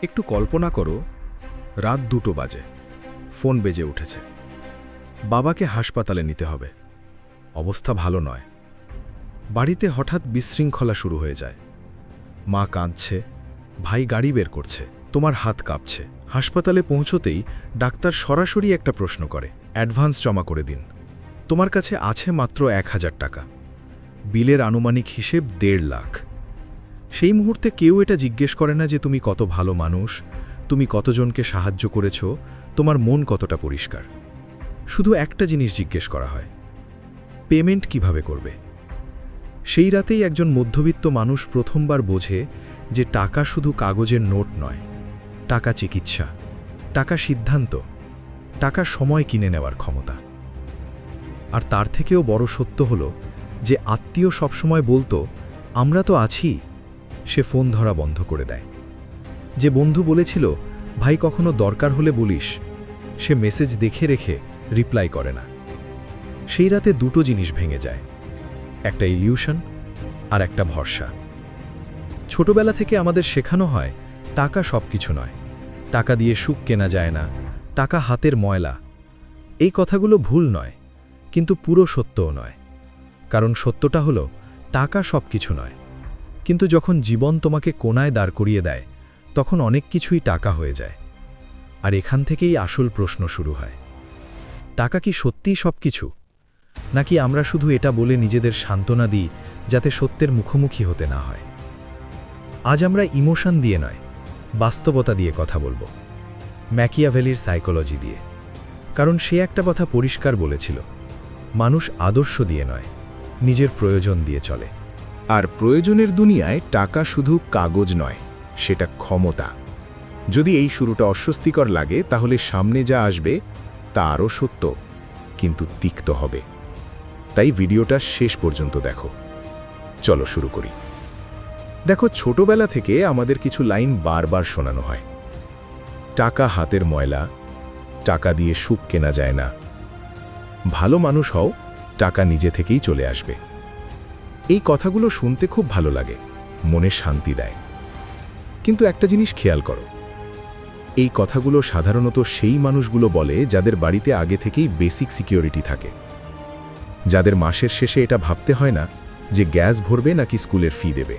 একটু কল্পনা করো, রাত 2টো বাজে, ফোন বেজে উঠেছে। বাবাকে হাসপাতালে নিতে হবে। অবস্থা ভালো নয়। বাড়িতে হঠাৎ বিশৃঙ্খলা শুরু হয়ে যায়। মা কাঁদছে, ভাই গাড়ি বের করছে, তোমার হাত কাঁপছে। হাসপাতালে পৌঁছতেই ডাক্তার সরাসরি একটা প্রশ্ন করে, অ্যাডভান্স জমা করে দিন। তোমার কাছে আছে মাত্র 1000 টাকা। বিলের আনুমানিক হিসেব 1.5 লাখ। সেই মুহূর্তে কেউ এটা জিজ্ঞেস করে না যে তুমি কত ভালো মানুষ, তুমি কতজনকে সাহায্য করেছ, তোমার মন কতটা পরিষ্কার। শুধু একটা জিনিস জিজ্ঞেস করা হয়, পেমেন্ট কিভাবে করবে। সেই রাতেই একজন মধ্যবিত্ত মানুষ প্রথমবার বোঝে যে টাকা শুধু কাগজের নোট নয়, টাকা চিকিৎসা, টাকা সিদ্ধান্ত, টাকা সময় কিনে নেওয়ার ক্ষমতা। আর তার থেকেও বড় সত্য হলো যে আত্মীয় সবসময় বলতো আমরা তো আছি, সে ফোন ধরা বন্ধ করে দেয়। যে বন্ধু বলেছিল ভাই কখনো দরকার হলে বলিস, সে মেসেজ দেখে রেখে রিপ্লাই করে না। সেই রাতে দুটো জিনিস ভেঙে যায়, একটা ইলিউশন আর একটা ভরসা। ছোটবেলা থেকে আমাদের শেখানো হয় টাকা সবকিছু নয়, টাকা দিয়ে সুখ কেনা যায় না, টাকা হাতের ময়লা। এই কথাগুলো ভুল নয়, কিন্তু পুরো সত্যও নয়। কারণ সত্যটা হলো টাকা সবকিছু নয়, কিন্তু যখন জীবন তোমাকে কোনায় দাঁড় করিয়ে দেয় তখন অনেক কিছুই টাকা হয়ে যায়। আর এখান থেকেই আসল প্রশ্ন শুরু হয়, টাকা কি সত্যিই সবকিছু, নাকি আমরা শুধু এটা বলে নিজেদের সান্ত্বনা দিই যাতে সত্যের মুখোমুখি হতে না হয়। আজ আমরা ইমোশন দিয়ে নয়, বাস্তবতা দিয়ে কথা বলবো, ম্যাকিয়াভেলির সাইকোলজি দিয়ে। কারণ সে একটা কথা পরিষ্কার বলেছিল, মানুষ আদর্শ দিয়ে নয়, নিজের প্রয়োজন দিয়ে চলে। আর প্রয়োজনের দুনিয়ায় টাকা শুধু কাগজ নয়, সেটা ক্ষমতা। যদি এই শুরুটা অস্বস্তিকর লাগে তাহলে সামনে যা আসবে তা আরও সত্য, কিন্তু তিক্ত হবে। তাই ভিডিওটা শেষ পর্যন্ত দেখো। চলো শুরু করি। দেখো, ছোটবেলা থেকে আমাদের কিছু লাইন বারবার শোনানো হয়। টাকা হাতের ময়লা, টাকা দিয়ে সুখ কেনা যায় না, ভালো মানুষ হও, টাকা নিজে থেকেই চলে আসবে। এই কথাগুলো শুনতে খুব ভালো লাগে, মনে শান্তি দেয়। কিন্তু একটা জিনিস খেয়াল করো, এই কথাগুলো সাধারণত সেই মানুষগুলো বলে যাদের বাড়িতে আগে থেকেই বেসিক সিকিউরিটি থাকে, যাদের মাসের শেষে এটা ভাবতে হয় না যে গ্যাস ভরবে নাকি স্কুলের ফি দেবে।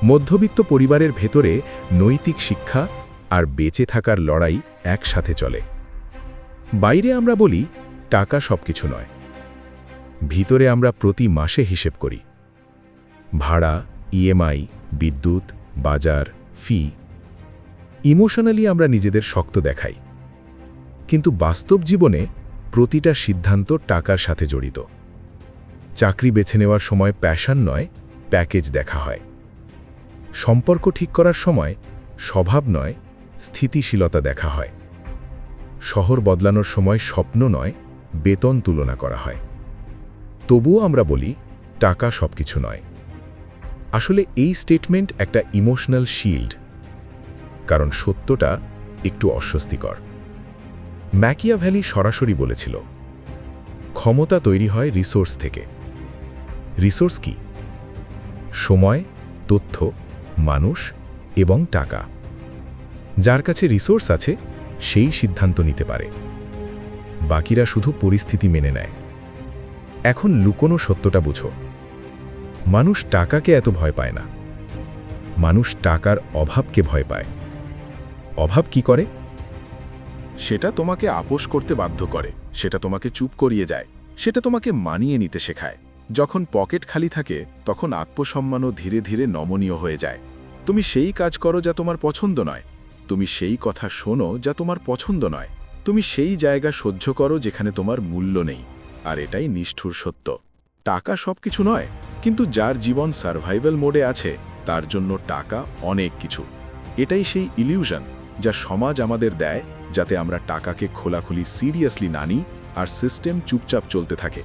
মধ্যবিত্ত পরিবারের ভেতরে নৈতিক শিক্ষা আর বেঁচে থাকার লড়াই একসাথে চলে। বাইরে আমরা বলি টাকা সবকিছু নয়, ভিতরে আমরা প্রতি মাসে হিসেব করি। ভাড়া, ইএমআই, বিদ্যুৎ, বাজার, ফি। ইমোশনালি আমরা নিজেদের শক্ত দেখাই, কিন্তু বাস্তব জীবনে প্রতিটা সিদ্ধান্ত টাকার সাথে জড়িত। চাকরি বেছে নেওয়ার সময় প্যাশন নয়, প্যাকেজ দেখা হয়। সম্পর্ক ঠিক করার সময় স্বভাব নয়, স্থিতিশীলতা দেখা হয়। শহর বদলানোর সময় স্বপ্ন নয়, বেতন তুলনা করা হয়। তবুও আমরা বলি টাকা সবকিছু নয়। আসলে এই স্টেটমেন্ট একটা ইমোশনাল শিল্ড, কারণ সত্যটা একটু অস্বস্তিকর। ম্যাকিয়াভেলি সরাসরি বলেছিল, ক্ষমতা তৈরি হয় রিসোর্স থেকে। রিসোর্স কি? সময়, তথ্য, মানুষ এবং টাকা। যার কাছে রিসোর্স আছে সেই সিদ্ধান্ত নিতে পারে, বাকিরা শুধু পরিস্থিতি মেনে নেয়। এখন লুকোনো সত্যটা বুঝো, মানুষ টাকাকে এত ভয় পায় না, মানুষ টাকার অভাবকে ভয় পায়। অভাব কি করে? সেটা তোমাকে আপোস করতে বাধ্য করে, সেটা তোমাকে চুপ করিয়ে যায়, সেটা তোমাকে মানিয়ে নিতে শেখায়। যখন পকেট খালি থাকে তখন আত্মসম্মানও ধীরে ধীরে নমনীয় হয়ে যায়। তুমি সেই কাজ করো যা তোমার পছন্দ নয়, তুমি সেই কথা শোনো যা তোমার পছন্দ নয়, তুমি সেই জায়গা সহ্য করো যেখানে তোমার মূল্য নেই। আর এটাই নিষ্ঠুর সত্য, টাকা সবকিছু নয়, কিন্তু যার জীবন সার্ভাইভাল মোডে আছে তার জন্য টাকা অনেক কিছু। এটাই সেই ইলিউশন যা সমাজ আমাদের দেয়, যাতে আমরা টাকাকে খোলাখুলি সিরিয়াসলি না নিই আর সিস্টেম চুপচাপ চলতে থাকে।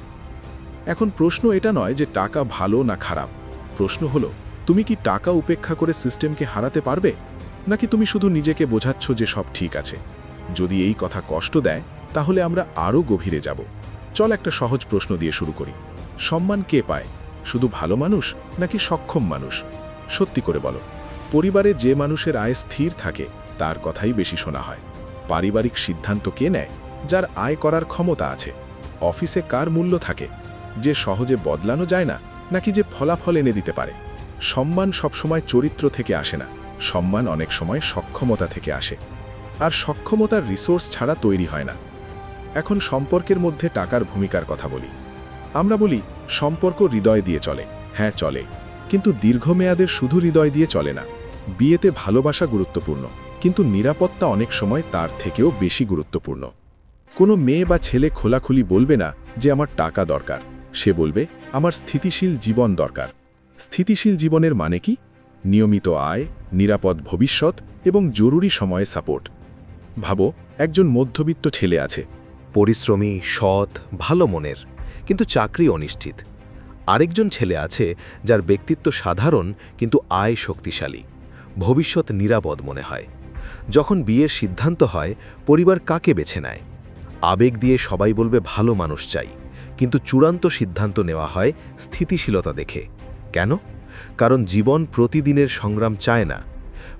এখন প্রশ্ন এটা নয় যে টাকা ভালো না খারাপ, প্রশ্ন হলো তুমি কি টাকা উপেক্ষা করে সিস্টেমকে হারাতে পারবে, নাকি তুমি শুধু নিজেকে বোঝাচ্ছ যে সব ঠিক আছে। যদি এই কথা কষ্ট দেয় তাহলে আমরা আরও গভীরে যাব। চল একটা সহজ প্রশ্ন দিয়ে শুরু করি। সম্মান কে পায়, শুধু ভালো মানুষ নাকি সক্ষম মানুষ? সত্যি করে বলো। পরিবারে যে মানুষের আয় স্থির থাকে তার কথাই বেশি শোনা হয়। পারিবারিক সিদ্ধান্ত কে নেয়? যার আয় করার ক্ষমতা আছে। অফিসে কার মূল্য থাকে? যে সহজে বদলানো যায় না, নাকি যে ফলাফল এনে দিতে পারে? সম্মান সবসময় চরিত্র থেকে আসে না, সম্মান অনেক সময় সক্ষমতা থেকে আসে। আর সক্ষমতার রিসোর্স ছাড়া তৈরি হয় না। এখন সম্পর্কের মধ্যে টাকার ভূমিকার কথা বলি। আমরা বলি সম্পর্ক হৃদয় দিয়ে চলে। হ্যাঁ চলে, কিন্তু দীর্ঘমেয়াদে শুধু হৃদয় দিয়ে চলে না। বিয়েতে ভালোবাসা গুরুত্বপূর্ণ, কিন্তু নিরাপত্তা অনেক সময় তার থেকেও বেশি গুরুত্বপূর্ণ। কোনো মেয়ে বা ছেলে খোলাখুলি বলবে না যে আমার টাকা দরকার, সে বলবে আমার স্থিতিশীল জীবন দরকার। স্থিতিশীল জীবনের মানে কি? নিয়মিত আয়, নিরাপদ ভবিষ্যৎ এবং জরুরি সময়ে সাপোর্ট। ভাবো, একজন মধ্যবিত্ত ছেলে আছে, পরিশ্রমী, সৎ, ভালো মনের, কিন্তু চাকরি অনিশ্চিত। আরেকজন ছেলে আছে যার ব্যক্তিত্ব সাধারণ কিন্তু আয় শক্তিশালী, ভবিষ্যৎ নিরাপদ মনে হয়। যখন বিয়ের সিদ্ধান্ত হয়, পরিবার কাকে বেছে নেয়? আবেগ দিয়ে সবাই বলবে ভালো মানুষ চাই, কিন্তু চূড়ান্ত সিদ্ধান্ত নেওয়া হয় স্থিতিশীলতা দেখে। কেন? কারণ জীবন প্রতিদিনের সংগ্রাম চায় না।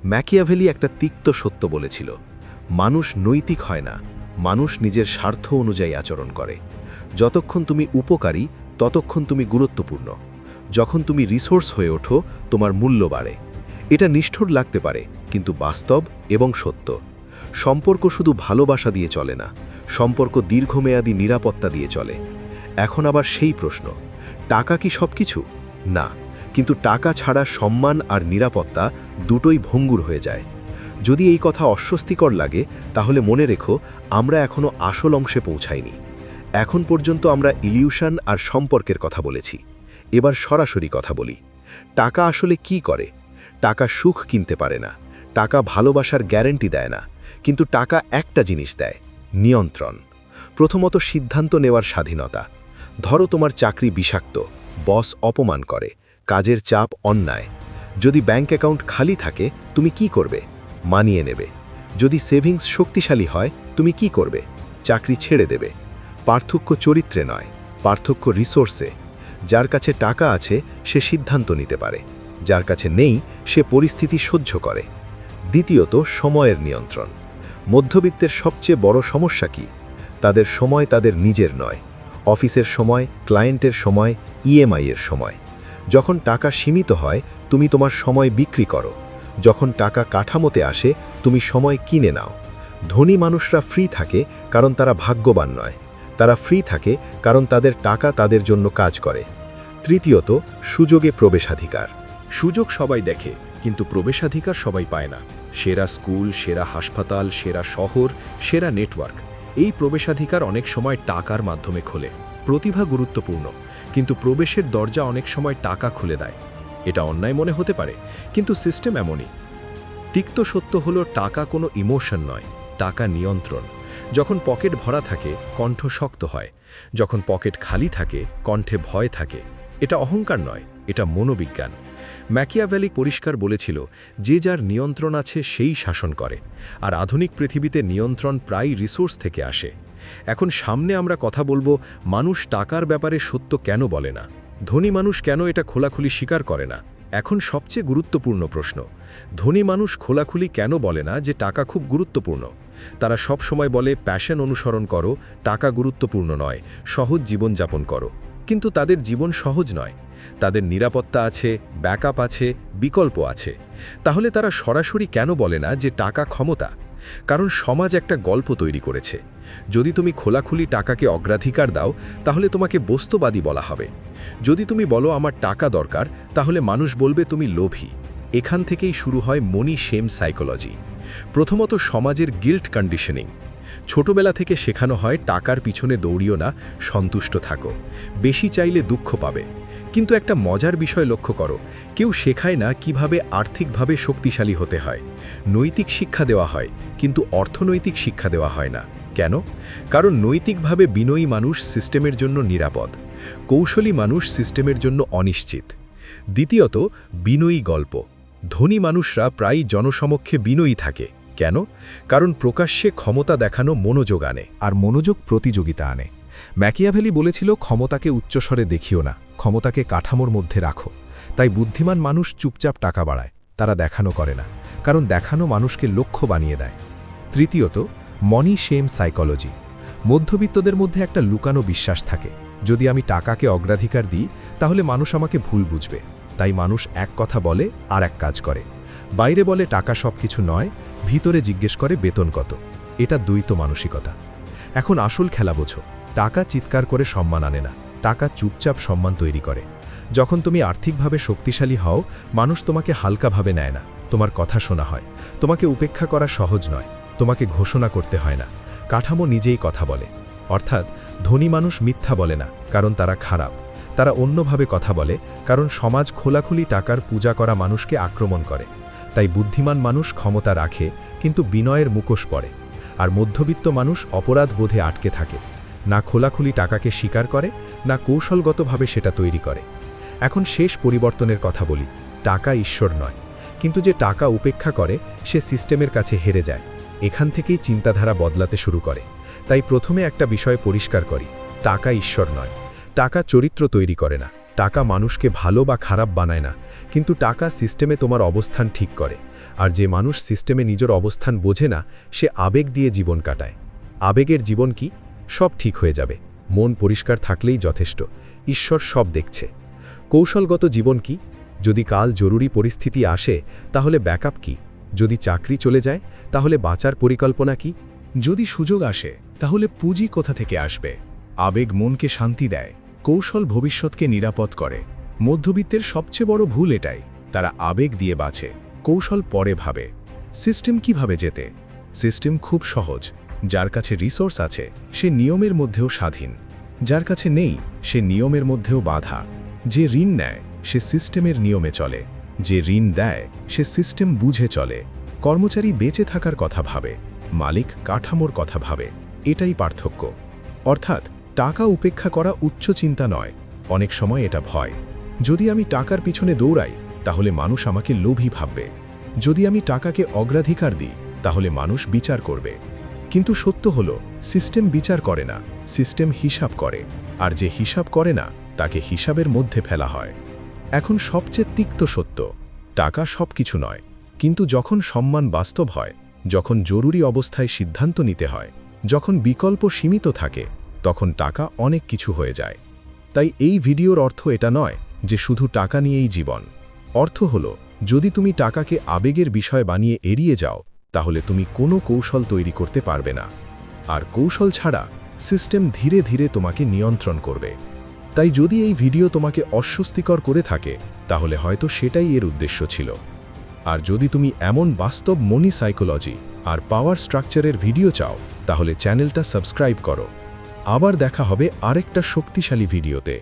ম্যাকিয়াভেলি একটা তিক্ত সত্য বলেছিল, মানুষ নৈতিক হয় না, মানুষ নিজের স্বার্থ অনুযায়ী আচরণ করে। যতক্ষণ তুমি উপকারী ততক্ষণ তুমি গুরুত্বপূর্ণ। যখন তুমি রিসোর্স হয়ে ওঠো, তোমার মূল্য বাড়ে। এটা নিষ্ঠুর লাগতে পারে, কিন্তু বাস্তব এবং সত্য। সম্পর্ক শুধু ভালোবাসা দিয়ে চলে না, সম্পর্ক দীর্ঘমেয়াদী নিরাপত্তা দিয়ে চলে। এখন আবার সেই প্রশ্ন, টাকা কি সব কিছু? না, কিন্তু টাকা ছাড়া সম্মান আর নিরাপত্তা দুটোই ভঙ্গুর হয়ে যায়। যদি এই কথা অস্বস্তিকর লাগে, তাহলে মনে রেখো, আমরা এখনও আসল অংশে পৌঁছাইনি। এখন পর্যন্ত আমরা ইলিউশন আর সম্পর্কের কথা বলেছি। এবার সরাসরি কথা বলি। টাকা আসলে কি করে? টাকা সুখ কিনতে পারে না, টাকা ভালোবাসার গ্যারান্টি দেয় না, কিন্তু টাকা একটা জিনিস দেয়, নিয়ন্ত্রণ। প্রথমত সিদ্ধান্ত নেওয়ার স্বাধীনতা। ধরো তোমার চাকরি বিষাক্ত, বস অপমান করে, কাজের চাপ অন্যায়। যদি ব্যাংক অ্যাকাউন্ট খালি থাকে, তুমি কি করবে? মানিয়ে নেবে। যদি সেভিংস শক্তিশালী হয়, তুমি কি করবে? চাকরি ছেড়ে দেবে। পার্থক্য চরিত্রে নয়, পার্থক্য রিসোর্সে। যার কাছে টাকা আছে সে সিদ্ধান্ত নিতে পারে, যার কাছে নেই সে পরিস্থিতি সহ্য করে। দ্বিতীয়ত, সময়ের নিয়ন্ত্রণ। মধ্যবিত্তের সবচেয়ে বড় সমস্যা কি? তাদের সময় তাদের নিজের নয়। অফিসের সময়, ক্লায়েন্টের সময়, ইএমআই এর সময়। যখন টাকা সীমিত হয়, তুমি তোমার সময় বিক্রি করো। যখন টাকা কাঠামোতে আসে, তুমি সময় কিনে নাও। ধনী মানুষরা ফ্রি থাকে কারণ তারা ভাগ্যবান নয়, তারা ফ্রি থাকে কারণ তাদের টাকা তাদের জন্য কাজ করে। তৃতীয়ত, সুযোগে প্রবেশাধিকার। সুযোগ সবাই দেখে, কিন্তু প্রবেশাধিকার সবাই পায় না। সেরা স্কুল, সেরা হাসপাতাল, সেরা শহর, সেরা নেটওয়ার্ক, এই প্রবেশাধিকার অনেক সময় টাকার মাধ্যমে খোলে। প্রতিভা গুরুত্বপূর্ণ, কিন্তু প্রবেশের দরজা অনেক সময় টাকা খুলে দেয়। এটা অন্যায় মনে হতে পারে, কিন্তু সিস্টেম এমনই। তিক্ত সত্য হলো, টাকা কোনো ইমোশন নয়, টাকা নিয়ন্ত্রণ। যখন পকেট ভরা থাকে, কণ্ঠ শক্ত হয়। যখন পকেট খালি থাকে, কণ্ঠে ভয় থাকে। এটা অহংকার নয়, এটা মনোবিজ্ঞান। ম্যাকিয়াভেলি পরিষ্কার বলেছিল, যে যার নিয়ন্ত্রণ আছে সেই শাসন করে। আর আধুনিক পৃথিবীতে নিয়ন্ত্রণ প্রায় রিসোর্স থেকে আসে। এখন সামনে আমরা কথা বলবো, মানুষ টাকার ব্যাপারে সত্য কেন বলে না, ধনী মানুষ কেন এটা খোলাখুলি স্বীকার করে না। এখন সবচেয়ে গুরুত্বপূর্ণ প্রশ্ন, ধনী মানুষ খোলাখুলি কেন বলে না যে টাকা খুব গুরুত্বপূর্ণ? তারা সব সময় বলে প্যাশন অনুসরণ করো, টাকা গুরুত্বপূর্ণ নয়, সহজ জীবনযাপন করো। কিন্তু তাদের জীবন সহজ নয়। তাদের নিরাপত্তা আছে, ব্যাকআপ আছে, বিকল্প আছে। তাহলে তারা সরাসরি কেন বলে না যে টাকা ক্ষমতা? কারণ সমাজ একটা গল্প তৈরি করেছে। যদি তুমি খোলাখুলি টাকাকে অগ্রাধিকার দাও, তাহলে তোমাকে বস্তুবাদী বলা হবে। যদি তুমি বলো আমার টাকা দরকার, তাহলে মানুষ বলবে তুমি লোভী। এখান থেকেই শুরু হয় মনি শেম সাইকোলজি। প্রথমত, সমাজের গিল্ট কন্ডিশনিং। ছোটবেলা থেকে শেখানো হয় টাকার পিছনে দৌড়িও না, সন্তুষ্ট থাকো, বেশি চাইলে দুঃখ পাবে। কিন্তু একটা মজার বিষয় লক্ষ্য করো, কেউ শেখায় না কিভাবে আর্থিকভাবে শক্তিশালী হতে হয়। নৈতিক শিক্ষা দেওয়া হয়, কিন্তু অর্থনৈতিক শিক্ষা দেওয়া হয় না। কেন? কারণ নৈতিকভাবে বিনয়ী মানুষ সিস্টেমের জন্য নিরাপদ, কৌশলী মানুষ সিস্টেমের জন্য অনিশ্চিত। দ্বিতীয়ত, বিনয়ী গল্প। ধনী মানুষরা প্রায়ই জনসমক্ষে বিনয়ী থাকে। কেন? কারণ প্রকাশ্যে ক্ষমতা দেখানো মনোযোগ আনে, আর মনোযোগ প্রতিযোগিতা আনে। ম্যাকিয়াভেলি বলেছিল, ক্ষমতাকে উচ্চস্বরে দেখিও না, ক্ষমতাকে কাঠামোর মধ্যে রাখো। তাই বুদ্ধিমান মানুষ চুপচাপ টাকা বাড়ায়, তারা দেখানো করে না, কারণ দেখানো মানুষকে লক্ষ্য বানিয়ে দেয়। তৃতীয়ত, মনি শেম সাইকোলজি। মধ্যবিত্তদের মধ্যে একটা লুকানো বিশ্বাস থাকে, যদি আমি টাকাকে অগ্রাধিকার দিই তাহলে মানুষ আমাকে ভুল বুঝবে। তাই মানুষ এক কথা বলে আর এক কাজ করে। বাইরে বলে টাকা সব কিছু নয়, ভিতরে জিজ্ঞেস করে বেতন কত। এটা দ্বৈত মানসিকতা। এখন আসল খেলা বোঝো। টাকা চিৎকার করে সম্মান আনে না, টাকা চুপচাপ সম্মান তৈরি করে। যখন তুমি আর্থিকভাবে শক্তিশালী হও, মানুষ তোমাকে হালকাভাবে নেয় না, তোমার কথা শোনা হয়। তোমাকে উপেক্ষা করা সহজ নয়, তোমাকে ঘোষণা করতে হয় না, কাঠামো নিজেই কথা বলে। অর্থাৎ ধনী মানুষ মিথ্যা বলে না কারণ তারা খারাপ, তারা অন্যভাবে কথা বলে কারণ সমাজ খোলাখুলি টাকার পূজা করা মানুষকে আক্রমণ করে। তাই বুদ্ধিমান মানুষ ক্ষমতা রাখে কিন্তু বিনয়ের মুখোশ পরে, আর মধ্যবিত্ত মানুষ অপরাধ বোধে আটকে থাকে, না খোলাখুলি টাকাকে স্বীকার করে, না কৌশলগতভাবে সেটা তৈরি করে। এখন শেষ পরিবর্তনের কথা বলি। টাকা ঈশ্বর নয়, কিন্তু যে টাকা উপেক্ষা করে সে সিস্টেমের কাছে হেরে যায়। এখান থেকেই চিন্তাধারা বদলাতে শুরু করে। তাই প্রথমে একটা বিষয় পরিষ্কার করি, টাকা ঈশ্বর নয়। টাকা চরিত্র তৈরি করে না, টাকা মানুষকে ভালো বা খারাপ বানায় না, কিন্তু টাকা সিস্টেমে তোমার অবস্থান ঠিক করে। আর যে মানুষ সিস্টেমে নিজের অবস্থান বোঝে না, সে আবেগ দিয়ে জীবন কাটায়। আবেগের জীবন কি? সব ঠিক হয়ে যাবে, মন পরিষ্কার থাকলেই যথেষ্ট, ঈশ্বর সব দেখছে। কৌশলগত জীবন কি? যদি কাল জরুরি পরিস্থিতি আসে তাহলে ব্যাকআপ কি? যদি চাকরি চলে যায় তাহলে বাঁচার পরিকল্পনা কি? যদি সুযোগ আসে তাহলে পুঁজি কোথা থেকে আসবে? আবেগ মনকে শান্তি দেয়, কৌশল ভবিষ্যৎকে নিরাপদ করে। মধ্যবিত্তের সবচেয়ে বড় ভুল এটাই, তারা আবেগ দিয়ে বাঁচে, কৌশল পরে ভাবে। সিস্টেম কিভাবে যেতে? সিস্টেম খুব সহজ। যার কাছে রিসোর্স আছে সে নিয়মের মধ্যেও স্বাধীন, যার কাছে নেই সে নিয়মের মধ্যেও বাধা। যে ঋণ নেয় সে সিস্টেমের নিয়মে চলে, যে ঋণ দেয় সে সিস্টেম বুঝে চলে। কর্মচারী বেঁচে থাকার কথা ভাবে, মালিক কাঠামোর কথা ভাবে। এটাই পার্থক্য। অর্থাৎ টাকা উপেক্ষা করা উচ্চ চিন্তা নয়, অনেক সময় এটা ভয়। যদি আমি টাকার পিছনে দৌড়াই তাহলে মানুষ আমাকে লোভী ভাববে, যদি আমি টাকাকে অগ্রাধিকার দিই তাহলে মানুষ বিচার করবে। কিন্তু সত্য হলো সিস্টেম বিচার করে না, সিস্টেম হিসাব করে, আর যে হিসাব করে না তাকে হিসাবের মধ্যে ফেলা হয়। এখন সবচেয়ে তিক্ত সত্য, টাকা সব কিছু নয়, কিন্তু যখন সম্মান বাস্তব হয়, যখন জরুরি অবস্থায় সিদ্ধান্ত নিতে হয়, যখন বিকল্প সীমিত থাকে, তখন টাকা অনেক কিছু হয়ে যায়। তাই এই ভিডিওর অর্থ এটা নয় যে শুধু টাকা নিয়েই জীবন। অর্থ হলো যদি তুমি টাকাকে আবেগের বিষয় বানিয়ে এড়িয়ে যাও তাহলে তুমি কোনো কৌশল তৈরি করতে পারবে না, আর কৌশল ছাড়া সিস্টেম ধীরে ধীরে তোমাকে নিয়ন্ত্রণ করবে। তাই যদি এই ভিডিও তোমাকে অস্বস্তিকর করে থাকে তাহলে হয়তো সেটাই এর উদ্দেশ্য ছিল। আর যদি তুমি এমন বাস্তব মনি সাইকোলজি আর পাওয়ার স্ট্রাকচারের ভিডিও চাও তাহলে চ্যানেলটা সাবস্ক্রাইব করো। আবার দেখা হবে আরেকটা শক্তিশালী ভিডিওতে।